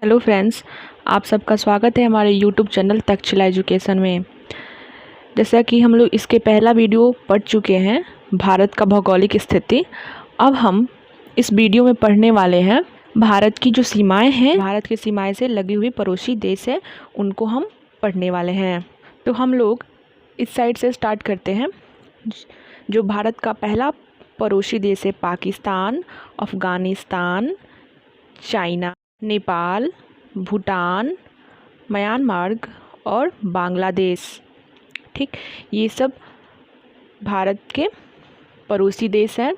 Hello friends, आप सबका स्वागत है हमारे यूट्यूब चैनल तक्षशिला एजुकेशन में। जैसा कि हम लोग इसके पहला वीडियो पढ़ चुके हैं भारत का भौगोलिक स्थिति। अब हम इस वीडियो में पढ़ने वाले हैं भारत की जो सीमाएं हैं, भारत की सीमाएं से लगी हुई पड़ोसी देश है, उनको हम पढ़ने वाले हैं। तो हम लोग इस साइड से स्टार्ट करते हैं। जो भारत का पहला पड़ोसी देश है पाकिस्तान, अफ़गानिस्तान, चाइना, नेपाल, भूटान, म्यांमार और बांग्लादेश। ठीक, ये सब भारत के पड़ोसी देश हैं।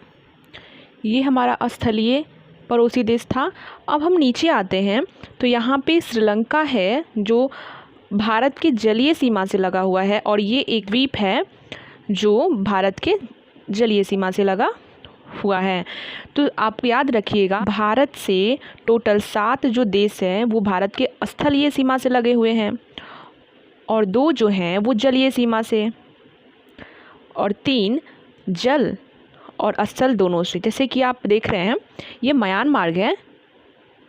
ये हमारा स्थलीय पड़ोसी देश था। अब हम नीचे आते हैं तो यहाँ पे श्रीलंका है जो भारत की जलीय सीमा से लगा हुआ है, और ये एक द्वीप है जो भारत के जलीय सीमा से लगा हुआ है। तो आप याद रखिएगा, भारत से टोटल 7 जो देश हैं वो भारत के स्थलीय सीमा से लगे हुए हैं, और 2 जो हैं वो जलीय सीमा से, और 3 जल और स्थल दोनों से। जैसे कि आप देख रहे हैं, ये म्यांमार है,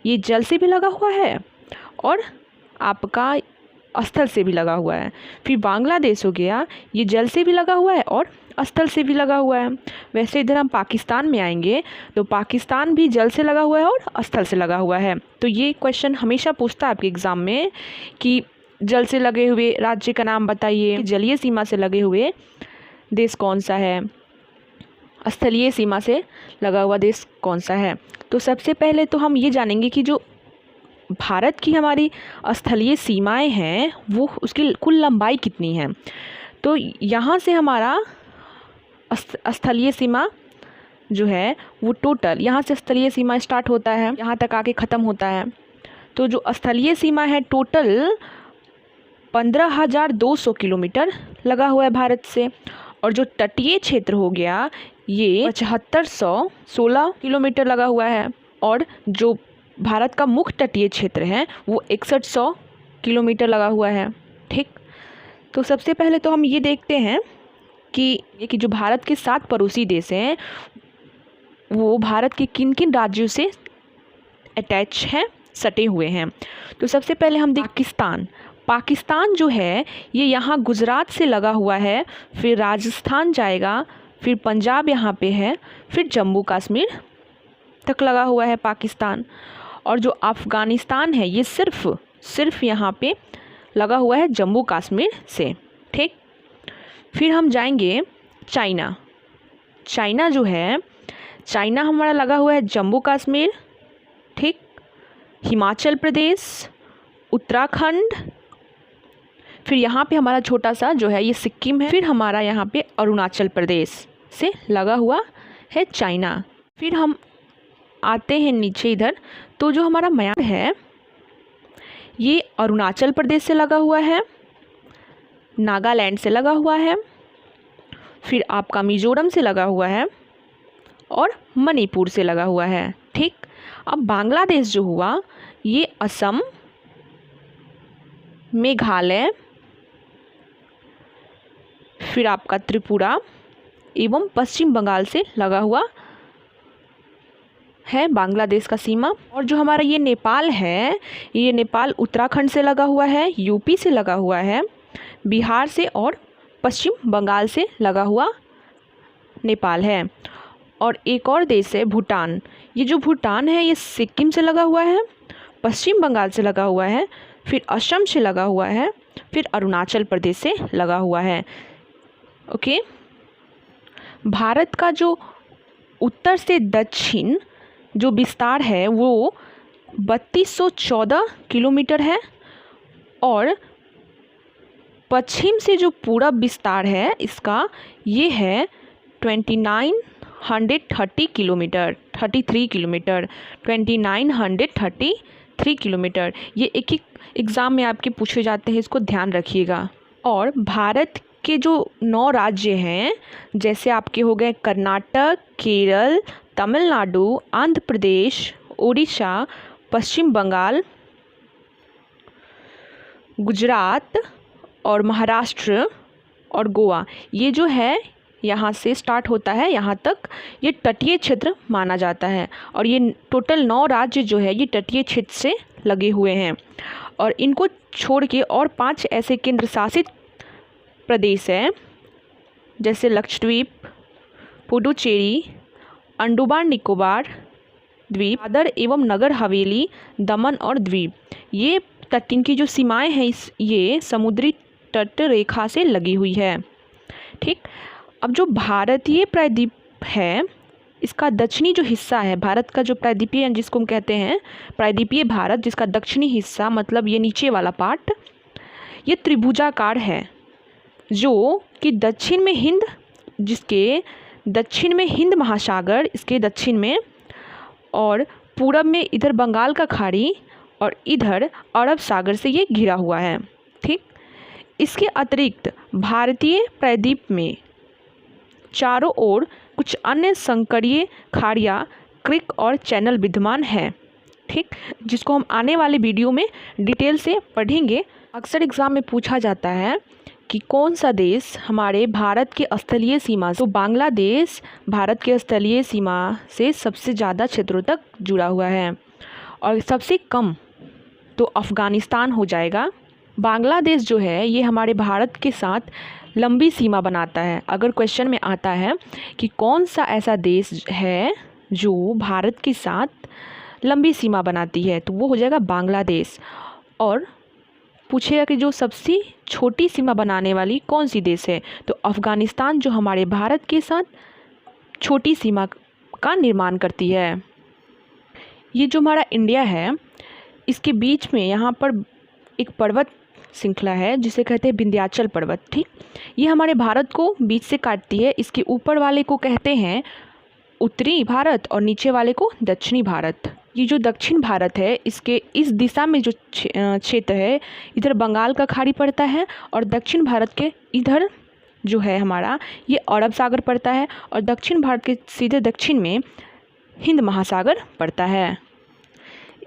ये जल से भी लगा हुआ है और आपका स्थल से भी लगा हुआ है। फिर बांग्लादेश हो गया, ये जल से भी लगा हुआ है और स्थल से भी लगा हुआ है। वैसे इधर हम पाकिस्तान में आएंगे तो पाकिस्तान भी जल से लगा हुआ है और स्थल से लगा हुआ है। तो ये क्वेश्चन हमेशा पूछता है आपके एग्ज़ाम में कि जल से लगे हुए राज्य का नाम बताइए, जलीय सीमा से लगे हुए देश कौन सा है, स्थलीय सीमा से लगा हुआ देश कौन सा है। तो सबसे पहले तो हम ये जानेंगे कि जो भारत की हमारी स्थलीय सीमाएं हैं वो उसकी कुल लंबाई कितनी है। तो यहाँ से हमारा स्थलीय सीमा जो है वो टोटल, यहाँ से स्थलीय सीमा स्टार्ट होता है, यहाँ तक आके ख़त्म होता है। तो जो स्थलीय सीमा है टोटल 15,200 किलोमीटर लगा हुआ है भारत से, और जो तटीय क्षेत्र हो गया ये 7516 किलोमीटर लगा हुआ है, और जो भारत का मुख्य तटीय क्षेत्र है वो 6100 किलोमीटर लगा हुआ है। ठीक, तो सबसे पहले तो हम ये देखते हैं कि जो भारत के 7 पड़ोसी देश हैं वो भारत के किन किन राज्यों से अटैच हैं, सटे हुए हैं। तो सबसे पहले हम पाकिस्तान। पाकिस्तान जो है ये यहाँ गुजरात से लगा हुआ है, फिर राजस्थान जाएगा, फिर पंजाब यहाँ पे है, फिर जम्मू कश्मीर तक लगा हुआ है पाकिस्तान। और जो अफ़गानिस्तान है ये सिर्फ यहाँ पे लगा हुआ है जम्मू कश्मीर से। ठीक, फिर हम जाएंगे चाइना। चाइना जो है, चाइना हमारा लगा हुआ है जम्मू कश्मीर, ठीक, हिमाचल प्रदेश, उत्तराखंड, फिर यहाँ पे हमारा छोटा सा जो है ये सिक्किम है, फिर हमारा यहाँ पे अरुणाचल प्रदेश से लगा हुआ है चाइना। फिर हम आते हैं नीचे इधर, तो जो हमारा म्यांमार है ये अरुणाचल प्रदेश से लगा हुआ है, नागालैंड से लगा हुआ है, फिर आपका मिजोरम से लगा हुआ है और मणिपुर से लगा हुआ है। ठीक, अब बांग्लादेश जो हुआ ये असम, मेघालय, फिर आपका त्रिपुरा एवं पश्चिम बंगाल से लगा हुआ है बांग्लादेश का सीमा। और जो हमारा ये नेपाल है, ये नेपाल उत्तराखंड से लगा हुआ है, यूपी से लगा हुआ है, बिहार से और पश्चिम बंगाल से लगा हुआ नेपाल है। और एक और देश है भूटान। ये जो भूटान है ये सिक्किम से लगा हुआ है, पश्चिम बंगाल से लगा हुआ है, फिर असम से लगा हुआ है, फिर अरुणाचल प्रदेश से लगा हुआ है। ओके, भारत का जो उत्तर से दक्षिण जो विस्तार है वो 3214 किलोमीटर है, और पश्चिम से जो पूरा विस्तार है इसका ये है 2930 किलोमीटर, 33 किलोमीटर, 2933 किलोमीटर। ये एक एग्ज़ाम में आपके पूछे जाते हैं, इसको ध्यान रखिएगा। और भारत के जो 9 राज्य हैं, जैसे आपके हो गए कर्नाटक, केरल, तमिलनाडु, आंध्र प्रदेश, उड़ीसा, पश्चिम बंगाल, गुजरात और महाराष्ट्र और गोवा, ये जो है यहाँ से स्टार्ट होता है यहाँ तक, ये तटीय क्षेत्र माना जाता है। और ये टोटल 9 राज्य जो है ये तटीय क्षेत्र से लगे हुए हैं। और इनको छोड़ के और 5 ऐसे केंद्र शासित प्रदेश हैं, जैसे लक्षद्वीप, पुडुचेरी, अंडमान निकोबार द्वीप, दादर एवं नगर हवेली, दमन और द्वीप। ये तट, इनकी जो सीमाएं हैं ये समुद्री तट रेखा से लगी हुई है। ठीक, अब जो भारतीय प्रायद्वीप है इसका दक्षिणी जो हिस्सा है, भारत का जो प्रायद्वीपीय जिसको हम कहते हैं प्रायद्वीपीय भारत, जिसका दक्षिणी हिस्सा मतलब ये नीचे वाला पार्ट, ये त्रिभुजाकार है, जो कि दक्षिण में हिंद, जिसके दक्षिण में हिंद महासागर, इसके दक्षिण में, और पूरब में इधर बंगाल का खाड़ी और इधर अरब सागर से ये घिरा हुआ है। ठीक, इसके अतिरिक्त भारतीय प्रायद्वीप में चारों ओर कुछ अन्य संकरीय खाड़ियाँ, क्रीक और चैनल विद्यमान हैं। ठीक, जिसको हम आने वाले वीडियो में डिटेल से पढ़ेंगे। अक्सर एग्ज़ाम में पूछा जाता है कि कौन सा देश हमारे भारत के स्थलीय सीमा से, तो बांग्लादेश भारत के स्थलीय सीमा से सबसे ज़्यादा क्षेत्रों तक जुड़ा हुआ है, और सबसे कम तो अफ़गानिस्तान हो जाएगा। बांग्लादेश जो है ये हमारे भारत के साथ लंबी सीमा बनाता है। अगर क्वेश्चन में आता है कि कौन सा ऐसा देश है जो भारत के साथ लंबी सीमा बनाती है, तो वो हो जाएगा बांग्लादेश। और पूछेगा कि जो सबसे छोटी सीमा बनाने वाली कौन सी देश है, तो अफ़गानिस्तान जो हमारे भारत के साथ छोटी सीमा का निर्माण करती है। ये जो हमारा इंडिया है इसके बीच में यहाँ पर एक पर्वत श्रृंखला है जिसे कहते हैं विंध्याचल पर्वत। ठीक, ये हमारे भारत को बीच से काटती है। इसके ऊपर वाले को कहते हैं उत्तरी भारत और नीचे वाले को दक्षिणी भारत। ये जो दक्षिण भारत है इसके इस दिशा में जो क्षेत्र है, इधर बंगाल का खाड़ी पड़ता है, और दक्षिण भारत के इधर जो है हमारा ये अरब सागर पड़ता है, और दक्षिण भारत के सीधे दक्षिण में हिंद महासागर पड़ता है।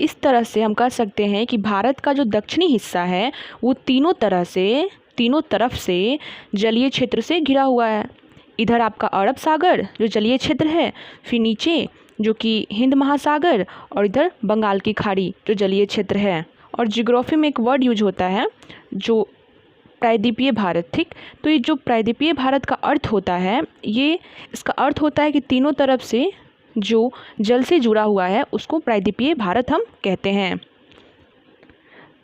इस तरह से हम कह सकते हैं कि भारत का जो दक्षिणी हिस्सा है वो तीनों तरफ से जलीय क्षेत्र से घिरा हुआ है। इधर आपका अरब सागर जो जलीय क्षेत्र है, फिर नीचे जो कि हिंद महासागर, और इधर बंगाल की खाड़ी जो जलीय क्षेत्र है। और जियोग्राफी में एक वर्ड यूज होता है जो प्रायद्वीपीय भारत। ठीक, तो ये जो प्रायद्वीपीय भारत का अर्थ होता है, ये इसका अर्थ होता है कि तीनों तरफ से जो जल से जुड़ा हुआ है उसको प्रायद्वीपीय भारत हम कहते हैं।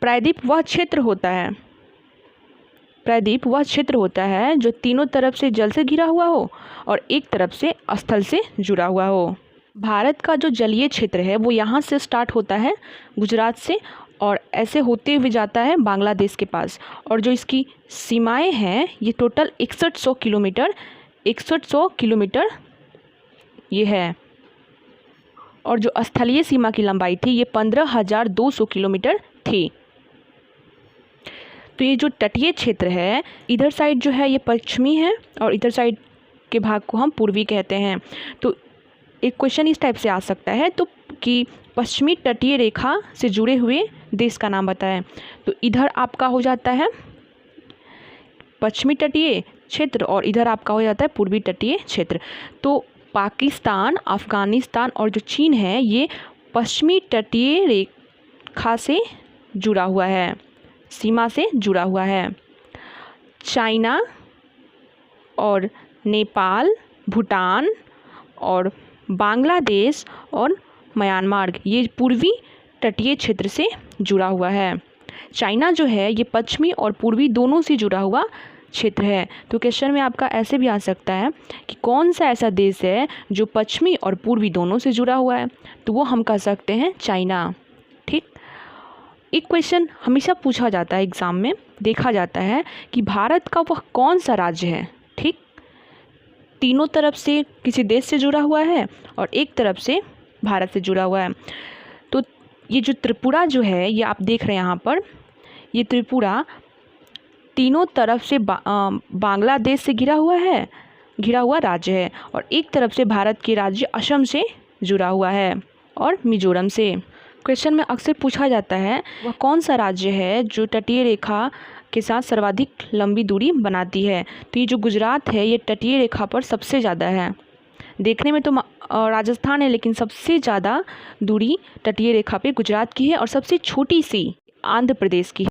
प्रायद्वीप वह क्षेत्र होता है जो तीनों तरफ से जल से घिरा हुआ हो और एक तरफ से स्थल से जुड़ा हुआ हो। भारत का जो जलीय क्षेत्र है वो यहाँ से स्टार्ट होता है गुजरात से, और ऐसे होते हुए जाता है बांग्लादेश के पास। और जो इसकी सीमाएं हैं ये टोटल 6100 किलोमीटर ये है। और जो स्थलीय सीमा की लंबाई थी ये 15,200 किलोमीटर थी। तो ये जो तटीय क्षेत्र है, इधर साइड जो है ये पश्चिमी है और इधर साइड के भाग को हम पूर्वी कहते हैं। तो एक क्वेश्चन इस टाइप से आ सकता है तो कि पश्चिमी तटीय रेखा से जुड़े हुए देश का नाम बताएं। तो इधर आपका हो जाता है पश्चिमी तटीय क्षेत्र और इधर आपका हो जाता है पूर्वी तटीय क्षेत्र। तो पाकिस्तान, अफ़गानिस्तान और जो चीन है ये पश्चिमी तटीय रेखा से जुड़ा हुआ है, सीमा से जुड़ा हुआ है। चाइना और नेपाल, भूटान और बांग्लादेश और म्यांमार ये पूर्वी तटीय क्षेत्र से जुड़ा हुआ है। चाइना जो है ये पश्चिमी और पूर्वी दोनों से जुड़ा हुआ क्षेत्र है। तो क्वेश्चन में आपका ऐसे भी आ सकता है कि कौन सा ऐसा देश है जो पश्चिमी और पूर्वी दोनों से जुड़ा हुआ है, तो वो हम कह सकते हैं चाइना। ठीक, एक क्वेश्चन हमेशा पूछा जाता है एग्ज़ाम में, देखा जाता है कि भारत का वह कौन सा राज्य है, ठीक, तीनों तरफ से किसी देश से जुड़ा हुआ है और एक तरफ से भारत से जुड़ा हुआ है। तो ये जो त्रिपुरा जो है ये आप देख रहे हैं यहाँ पर, ये त्रिपुरा तीनों तरफ से बांग्लादेश से घिरा हुआ राज्य है और एक तरफ से भारत के राज्य असम से जुड़ा हुआ है और मिजोरम से। क्वेश्चन में अक्सर पूछा जाता है वह कौन सा राज्य है जो तटीय रेखा के साथ सर्वाधिक लंबी दूरी बनाती है। तो ये जो गुजरात है ये तटीय रेखा पर सबसे ज़्यादा है। देखने में तो राजस्थान है, लेकिन सबसे ज़्यादा दूरी तटीय रेखा पे गुजरात की है और सबसे छोटी सी आंध्र प्रदेश की है।